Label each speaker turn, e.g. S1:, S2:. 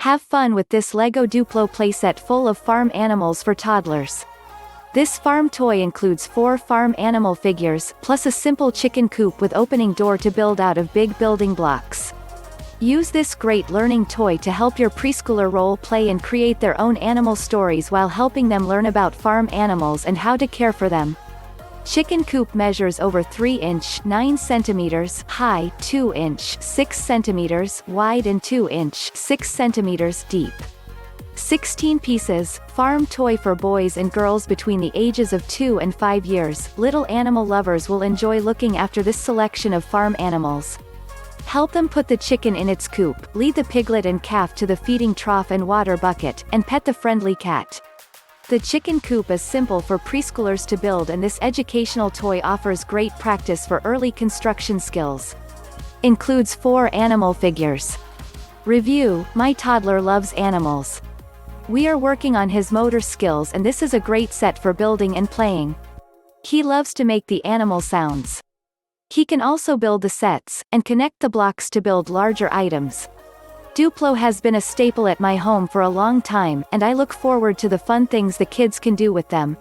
S1: Have fun with this LEGO Duplo playset full of farm animals for toddlers. This farm toy includes 4 farm animal figures, plus a simple chicken coop with opening door to build out of big building blocks. Use this great learning toy to help your preschooler role play and create their own animal stories while helping them learn about farm animals and how to care for them. Chicken coop measures over 3 inch 9 centimeters high, 2 inch 6 centimeters wide and 2 inch 6 centimeters deep. 16 pieces, farm toy for boys and girls between the ages of 2 and 5 years. Little animal lovers will enjoy looking after this selection of farm animals. Help them put the chicken in its coop, lead the piglet and calf to the feeding trough and water bucket, and pet the friendly cat. The chicken coop is simple for preschoolers to build, and this educational toy offers great practice for early construction skills. Includes 4 animal figures. Review: my toddler loves animals. We are working on his motor skills, and this is a great set for building and playing. He loves to make the animal sounds. He can also build the sets, and connect the blocks to build larger items. Duplo has been a staple at my home for a long time, and I look forward to the fun things the kids can do with them.